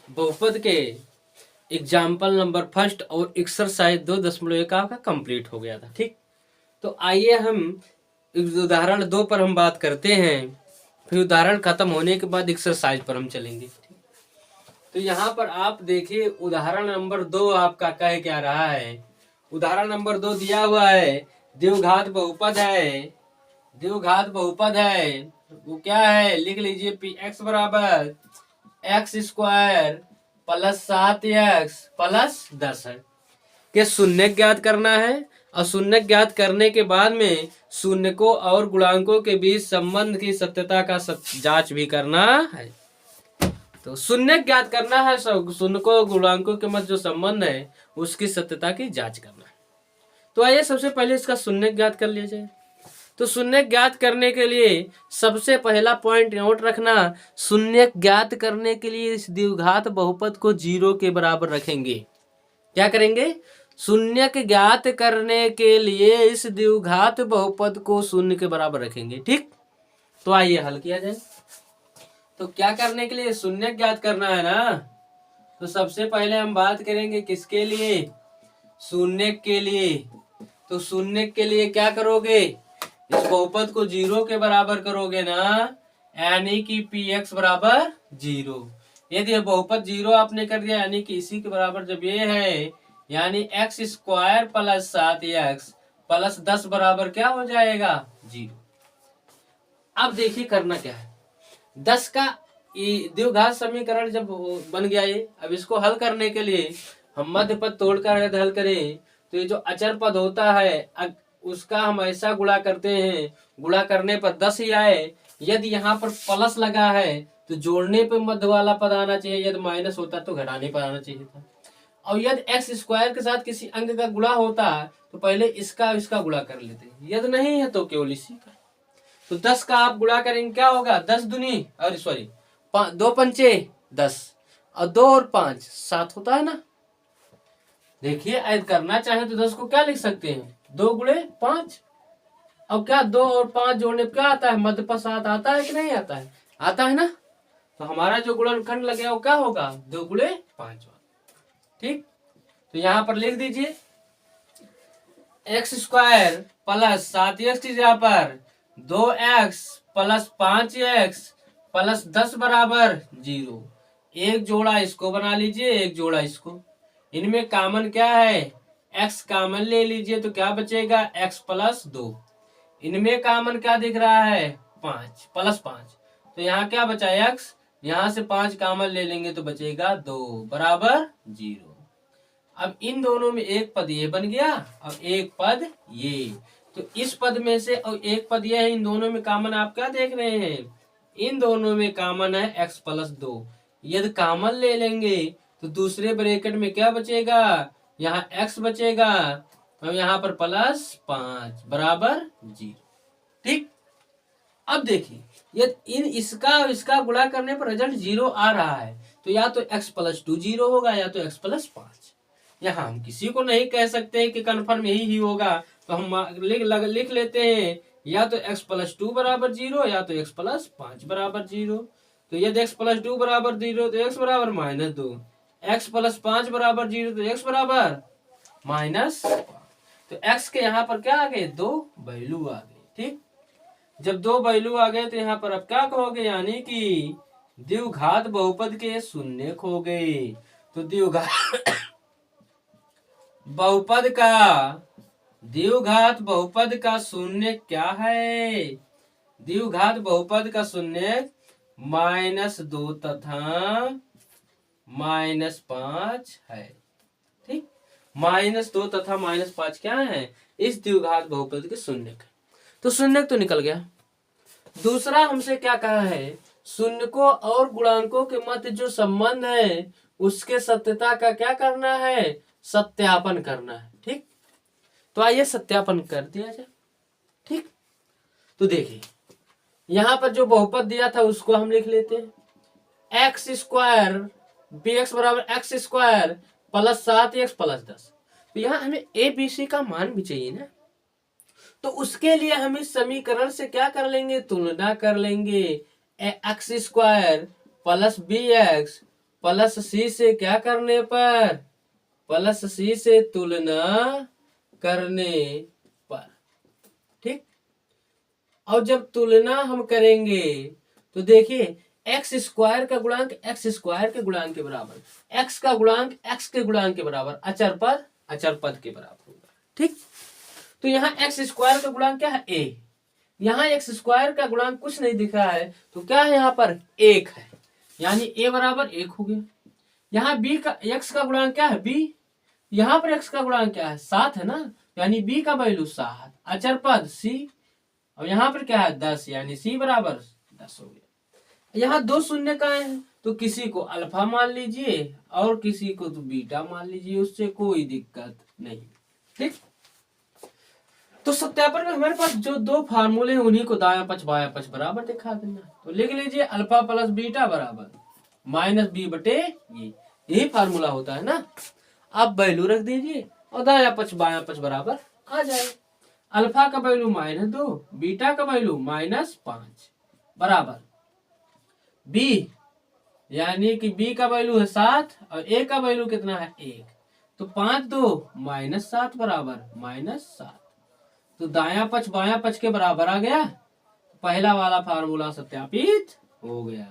बहुपद के example number first और एक्सरसाइज 2.1 आपका कंप्लीट हो गया था। ठीक, तो आइए हम उदाहरण 2 पर हम बात करते हैं, फिर उदाहरण खत्म होने के बाद एक्सरसाइज पर हम चलेंगे। तो यहाँ पर आप देखिए उदाहरण नंबर 2 आपका कह क्या रहा है। उदाहरण नंबर 2 दिया हुआ है, द्विघात बहुपद है, द्विघात बहुपद है, वो क्या है लिख लीजिए, पी एक्स बराबर x square plus 7x plus 10 है कि शून्य ज्ञात करना है, और शून्य ज्ञात करने के बाद में शून्यकों और गुणांकों के बीच संबंध की सत्यता का जांच भी करना है। तो शून्य ज्ञात करना है, शून्यकों गुणांकों के मध्य जो संबंध है उसकी सत्यता की जांच करना है। तो आइए सबसे पहले इसका शून्य ज्ञात कर लिया जाए। तो शून्य ज्ञात करने के लिए सबसे पहला पॉइंट नोट रखना, शून्य ज्ञात करने के लिए इस द्विघात बहुपद को 0 के बराबर रखेंगे। क्या करेंगे? शून्य ज्ञात करने के लिए इस द्विघात बहुपद को 0 के बराबर रखेंगे। ठीक, तो आइए हल किया जाए। तो क्या करने के लिए? शून्य ज्ञात करना है ना। तो सबसे पहले हम बात करेंगे किसके लिए? शून्य के लिए। तो शून्य के लिए क्या करोगे? इस बहुपद को 0 के बराबर करोगे ना, यानी कि पी एक्स बराबर 0। यदि बहुपद 0 आपने कर दिया, यानी कि इसी के बराबर जब ये है, यानी x square plus 7x plus 10 बराबर क्या हो जाएगा? 0। अब देखिए करना क्या है। 10 का द्विघात समीकरण जब बन गया ये, अब इसको हल करने के लिए हम मध्य पद तोड़कर यदि हल करें तो ये जो अचर पद होता है उसका हम ऐसा गुणा करते हैं, गुणा करने पर 10 ही आए। यदि यहाँ पर प्लस लगा है तो जोड़ने पे मध्य वाला पद आना चाहिए, यदि माइनस होता तो घटाने पर आना चाहिए था। और यदि एक्स स्क्वायर के साथ किसी अंक का गुणा होता तो पहले इसका गुणा कर लेते, यदि नहीं है तो केवल इसी का। तो 10 का आप गुणा करेंगे क्या होगा? 10 दूनी और सॉरी 2 पंचे 10 और 2 और 5 7 होता है ना। देखिए ऐड करना चाहे तो 10 को क्या लिख सकते हैं? 2 गुणे 5। अब क्या 2 और 5 जोड़ने पर क्या आता है? मध्य पर 7 आता है कि नहीं आता है? आता है ना। तो हमारा जो गुणनखंड लगे वो क्या होगा? 2 गुणे 5। ठीक, तो यहाँ पर लिख दीजिए एक्स स्क्वायर प्लस 7x की जगह पर 2x प्लस 5x प्लस 10 बराबर 0। एक जोड़ा इसको बना लीजिए, एक जोड़ा इसको। इनमें कॉमन क्या है? x कॉमन ले लीजिए तो क्या बचेगा? x plus 2। इनमें कॉमन क्या दिख रहा है? 5 प्लस 5। तो यहाँ क्या बचा? x। यहाँ से 5 कॉमन ले लेंगे तो बचेगा 2 बराबर 0। अब इन दोनों में एक पद ये बन गया और एक पद ये। तो इस पद में से और एक पद ये है, इन दोनों में कॉमन आप क्या देख रहे हैं? इन दोनों में कॉमन है x प्लस 2। यदि कॉमन ले लेंगे तो दूसरे ब्रैकेट में क्या बचेगा? यहाँ x बचेगा और यहाँ पर प्लस 5 बराबर 0। ठीक, अब देखिए यदि इसका गुणा करने पर रिजल्ट 0 आ रहा है तो या तो x प्लस 2 0 होगा या तो x प्लस 5। यहाँ हम किसी को नहीं कह सकते कि कन्फर्म यही होगा, तो हम लिख लेते हैं या तो x प्लस 2 बराबर 0 या तो x प्लस 5 बराबर 0। तो यदि x प्लस 2 बराबर 0 तो x बराबर -2, x प्लस 5 बराबर 0 तो x बराबर -5। तो x के यहाँ पर क्या आ गए? 2 वैल्यू आ गए। ठीक, जब 2 वैल्यू आ गए तो यहाँ पर अब क्या कहोगे? यानी कि द्विघात बहुपद के शून्य खो गए। तो द्विघात बहुपद का शून्य क्या है? द्विघात बहुपद का शून्य -2 तथा -5 है। ठीक, -2 तथा -5 क्या है? इस द्विघात बहुपद के शून्य। तो शून्य तो निकल गया। दूसरा हमसे क्या कहा है? शून्यकों और गुणांकों के मध्य जो संबंध है उसके सत्यता का क्या करना है? सत्यापन करना है। ठीक, तो आइए सत्यापन कर दिया जाए। ठीक, तो देखिए यहाँ पर जो बहुपद दिया था उसको हम लिख लेते हैं, एक्स स्क्वायर बी एक्स बराबर x square plus 7x plus 10। तो यहाँ हमें ए बी सी का मान भी चाहिए ना, तो उसके लिए हम इस समीकरण से क्या कर लेंगे? तुलना कर लेंगे। X square plus b x plus c से क्या करने पर, प्लस सी से तुलना करने पर। ठीक, और जब तुलना हम करेंगे तो देखिए एक्स स्क्वायर का गुणांक एक्स स्क्वायर के गुणांक के बराबर, एक्स का गुणांक एक्स के गुणांक के बराबर, अचर पद के बराबर होगा। ठीक, तो यहाँ एक्स स्क्वायर का गुणांक क्या है, ए। यहाँ एक्स स्क्वायर का गुणांक कुछ नहीं दिख रहा है, तो क्या है यहाँ पर, एक है, यानी ए बराबर एक हो गया। यहाँ बी का एक्स का गुणांक क्या है, बी। यहाँ पर एक्स का गुणांक क्या है, 7 है ना, यानी बी का वैल्यू 7, अचर पद सी, और यहाँ पर क्या है 10, यानी सी बराबर 10 हो गया। यहाँ दो शून्य का है, तो किसी को अल्फा मान लीजिए और किसी को तो बीटा मान लीजिए, उससे कोई दिक्कत नहीं। ठीक, तो सत्यापन में हमारे पास जो दो फार्मूले हैं उन्हीं को दायां पक्ष बायां पक्ष बराबर दिखा देना। तो लिख लीजिए अल्फा प्लस बीटा बराबर माइनस बी बटे ये, यही फार्मूला होता है ना। आप वैल्यू रख दीजिए और दायां पक्ष बायां पक्ष बराबर आ जाए। अल्फा का वैल्यू -2, बीटा का वैल्यू -5 बराबर बी, यानी कि बी का वैल्यू है 7 और ए का वैल्यू कितना है 1, तो 5 2 -7 बराबर -7। तो दायां पक्ष बायां पक्ष के बराबर आ गया, पहला वाला फार्मूला सत्यापित हो गया।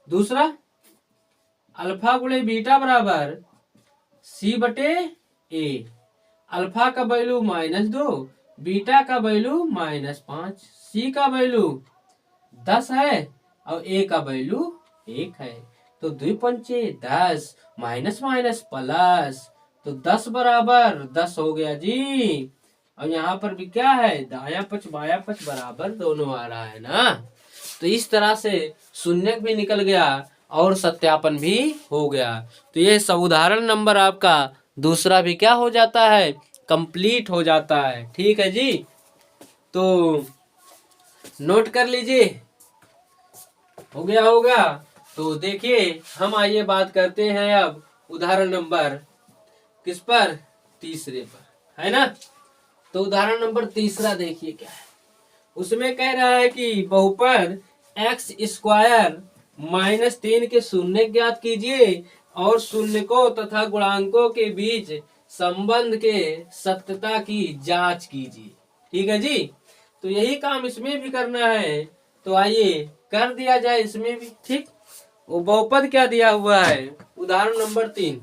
दूसरा, अल्फा गुणे बीटा बराबर सी बटे ए, अल्फा का वैल्यू -2, बीटा का वैल्यू -5, सी का वैल्यू 10 है और ए का वैल्यू 1 है, तो 2 पंचे 10, माइनस माइनस प्लस, तो 10 बराबर 10 हो गया जी। और यहाँ पर भी क्या है, दायां पक्ष बायां पक्ष बराबर दोनों आ रहा है ना। तो इस तरह से शून्यक भी निकल गया और सत्यापन भी हो गया। तो ये सब उदाहरण नंबर आपका दूसरा भी क्या हो जाता है, कंप्लीट हो जाता है। ठीक है जी, तो नोट कर लीजिए, हो गया होगा। तो देखिए हम आइए बात करते हैं अब उदाहरण नंबर किस पर, तीसरे पर, है ना। तो उदाहरण नंबर तीसरा देखिए क्या है, उसमें कह रहा है कि बहुपद एक्स स्क्वायर -3 के शून्य ज्ञात कीजिए और शून्यकों तथा गुणांकों के बीच संबंध के सत्यता की जांच कीजिए। ठीक है जी, तो यही काम इसमें भी करना है, तो आइए कर दिया जाए इसमें भी। ठीक, वो बहुपद क्या दिया हुआ है, उदाहरण नंबर 3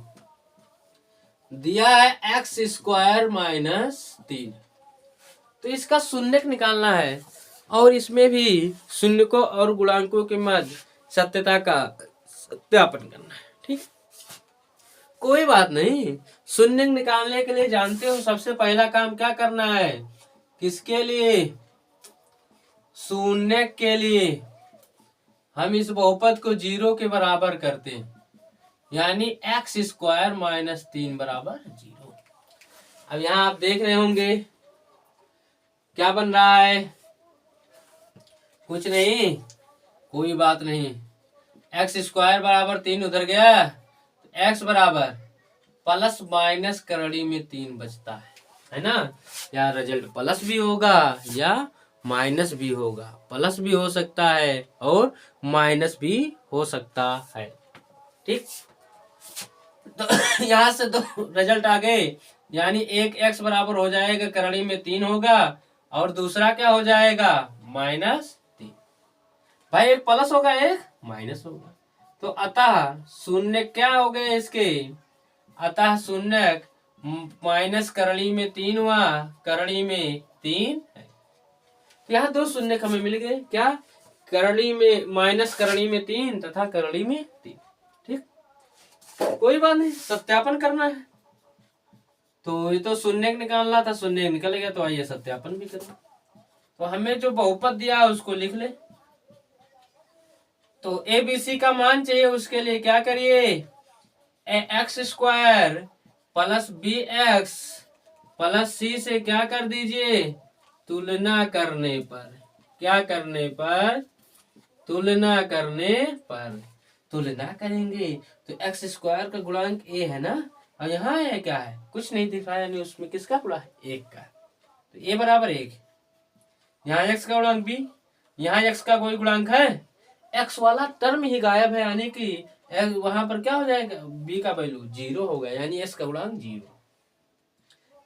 दिया है एक्स स्क्वायर -3, तो इसका शून्यक निकालना है और इसमें भी शून्यकों और गुणांकों के मध्य सत्यता का सत्यापन करना है। ठीक, कोई बात नहीं, शून्यक निकालने के लिए जानते हो सबसे पहला काम क्या करना है, किसके लिए, शून्यक के लिए हम इस बहुपद को 0 के बराबर करते हैं, यानी एक्स स्क्वायर -3 बराबर 0। अब यहाँ आप देख रहे होंगे क्या बन रहा है, कुछ नहीं, कोई बात नहीं, एक्स स्क्वायर बराबर 3 उधर गया, एक्स बराबर प्लस माइनस करड़ी में 3 बचता है ना। या रिजल्ट प्लस भी होगा या माइनस भी होगा, प्लस भी हो सकता है और माइनस भी हो सकता है। ठीक, तो यहाँ से दो रिजल्ट आ गए, यानी एक एक्स बराबर हो जाएगा करड़ी में 3 होगा और दूसरा क्या हो जाएगा -3। भाई एक प्लस होगा एक माइनस होगा, तो अतः शून्य क्या हो गए इसके, अतः शून्य माइनस करड़ी में 3 हुआ, करड़ी में 3 है। तो यहाँ दो शून्य हमें मिल गए, क्या, करड़ी में माइनस करड़ी में 3 तथा करड़ी में 3। ठीक, कोई बात नहीं, सत्यापन करना है, तो ये तो शून्य निकालना था, शून्य निकल गया, तो आइए सत्यापन भी करें। तो हमें जो बहुपद दिया है उसको लिख ले, तो ए बी सी का मान चाहिए, उसके लिए क्या करिए, x square plus b x plus c से क्या कर दीजिए, तुलना करने पर, क्या करने पर, तुलना करने पर, तुलना करेंगे तो एक्स स्क्वायर का गुणांक ए है ना, और यहाँ है क्या है, कुछ नहीं दिख रहा है, यानी उसमें किसका गुणा है, 1 का, तो ए बराबर 1, यहाँ एक्स का गुणांक बी, यहाँ एक्स का कोई गुणांक है, एक्स वाला टर्म ही गायब है, यानी कि वहां पर क्या हो जाएगा, बी का वैल्यू 0 हो गया, यानी एस का गुणांक 0।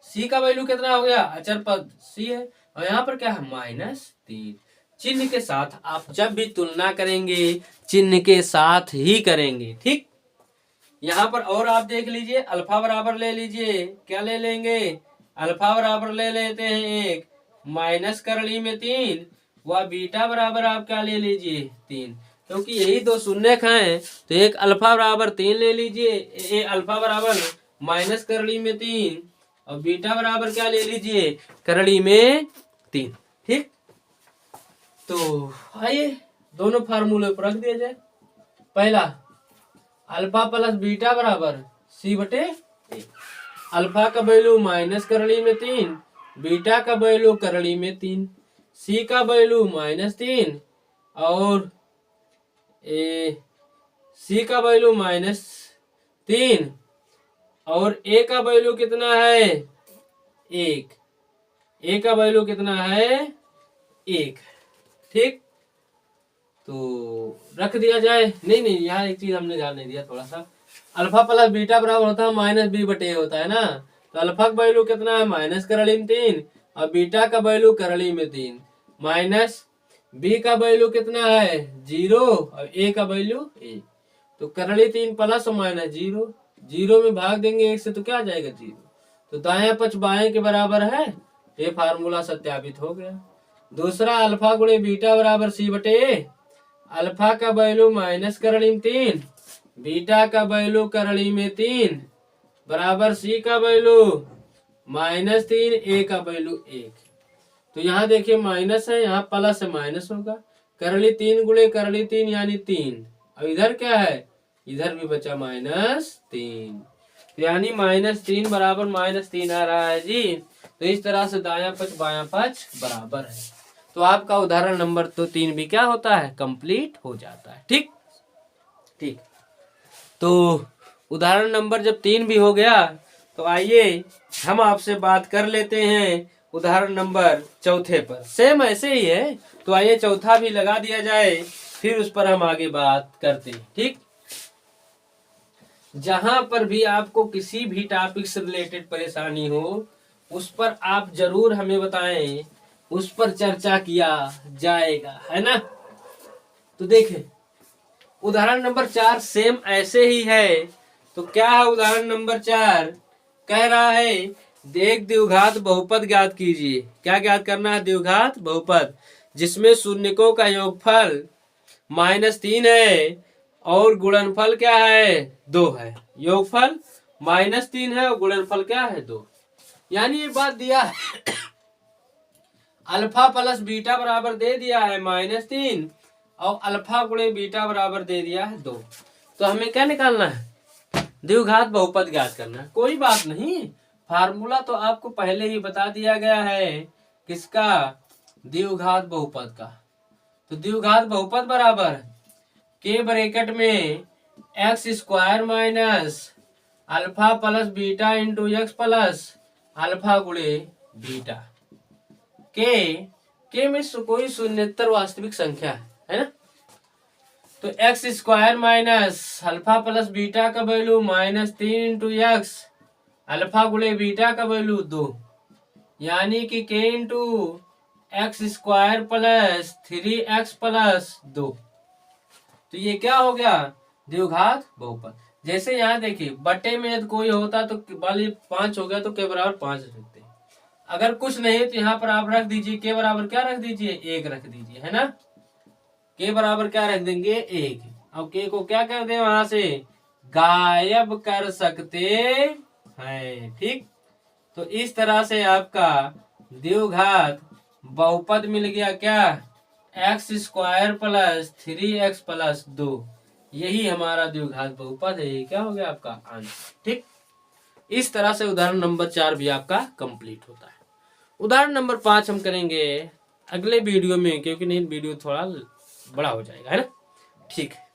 सी का वैल्यू कितना हो गया, अचर पद सी है, और यहाँ पर क्या है -3। चिन्ह के साथ आप जब भी तुलना करेंगे चिन्ह के साथ ही करेंगे, ठीक। यहाँ पर और आप देख लीजिए, अल्फा बराबर ले लीजिए, क्या ले लेंगे, अल्फा बराबर ले लेते हैं 1 माइनस करली में 3, व बीटा बराबर आप क्या ले लीजिए 3, क्योंकि यही दो शून्यक हैं, तो एक अल्फा बराबर 3 ले लीजिए, ये अल्फा बराबर माइनस करली में 3 और बीटा बराबर क्या ले लीजिए करली में 3, ठीक। तो आइए दोनों फार्मूले पर रख दिया जाए। पहला अल्फा प्लस बीटा बराबर सी बटे ए। अल्फा का वैल्यू माइनस करली में 3, बीटा का वैल्यू करली में 3, सी का वैल्यू -3 और सी का वैल्यू -3 और ए का वैल्यू कितना है 1, ए का वैल्यू कितना है 1, ठीक। तो रख दिया जाए, नहीं यहाँ एक चीज हमने ध्यान नहीं दिया थोड़ा सा, अल्फा प्लस बीटा बराबर होता है -b बटे होता है ना, तो अल्फा का वैल्यू कितना है माइनस करली में 3 और बीटा का वैल्यू करली में 3, माइनस बी का वैल्यू कितना है 0 और ए का वैल्यू 1, तो करली 3 प्लस और माइनस 0, 0 में भाग देंगे 1 से तो क्या आ जाएगा 0, तो दायां पक्ष बाएं के बराबर है, ये फार्मूला सत्यापित हो गया। दूसरा अल्फा गुणे बीटा बराबर सी बटे ए, अल्फा का वैल्यू माइनस करली में 3, बीटा का वैल्यू करली में 3 बराबर सी का वैल्यू -3, ए का वैल्यू 1। तो यहाँ देखिए माइनस है, यहाँ प्लस है माइनस होगा, करली 3 गुणे करली 3 यानी 3, और इधर क्या है इधर भी बचा -3, तो यानी -3 बराबर -3 आ रहा है जी। तो इस तरह से दायां पक्ष बायां पक्ष बराबर है, तो आपका उदाहरण नंबर तो 3 भी क्या होता है कंप्लीट हो जाता है, ठीक ठीक। तो उदाहरण नंबर जब 3 भी हो गया, तो आइए हम आपसे बात कर लेते हैं उदाहरण नंबर 4 पर, सेम ऐसे ही है, तो आइए चौथा भी लगा दिया जाए, फिर उस पर हम आगे बात करते हैं, ठीक। जहां पर भी आपको किसी भी टॉपिक से रिलेटेड परेशानी हो उस पर आप जरूर हमें बताएं, उस पर चर्चा किया जाएगा, है ना। तो देखें उदाहरण नंबर 4 सेम ऐसे ही है, तो क्या है उदाहरण नंबर 4 कह रहा है देख द्विघात बहुपद ज्ञात कीजिए। क्या ज्ञात करना है, द्विघात बहुपद जिसमें शून्यकों का योगफल -3 है और गुणनफल क्या है 2 है, योगफल -3 है और गुणनफल क्या है 2, यानी ये बात दिया है अल्फा प्लस बीटा बराबर दे दिया है -3 और अल्फा गुणे बीटा बराबर दे दिया है 2, तो हमें क्या निकालना है द्विघात बहुपद ज्ञात करना है। कोई बात नहीं, फार्मूला तो आपको पहले ही बता दिया गया है किसका, द्विघात बहुपद का। तो द्विघात बहुपद बराबर के ब्रैकेट में x² minus alpha plus beta into x plus alpha गुणे बीटा, के में कोई शून्येतर वास्तविक संख्या है ना, तो x² minus alpha plus beta का वैल्यू -3 इंटू एक्स अल्फा गुणे बीटा का वैल्यू 2, यानी कि k into x² plus 3x plus 2, तो ये क्या हो गया द्विघात बहुपद। जैसे यहाँ देखिए बटे में यदि कोई होता तो 5 हो गया, तो के बराबर 5 रखते हैं, अगर कुछ नहीं तो यहाँ पर आप रख दीजिए के बराबर क्या रख दीजिए 1 रख दीजिए, है ना, के बराबर क्या रख देंगे 1, अब के को क्या कर दे वहां से गायब कर सकते हैं, ठीक। तो इस तरह से आपका द्विघात बहुपद मिल गया क्या x² प्लस 3x प्लस 2, यही हमारा द्विघात बहुपद है, ये क्या हो गया आपका आंसर, ठीक। इस तरह से उदाहरण नंबर 4 भी आपका कंप्लीट होता है। उदाहरण नंबर 5 हम करेंगे अगले वीडियो में, क्योंकि नहीं वीडियो थोड़ा बड़ा हो जाएगा, है ना, ठीक है।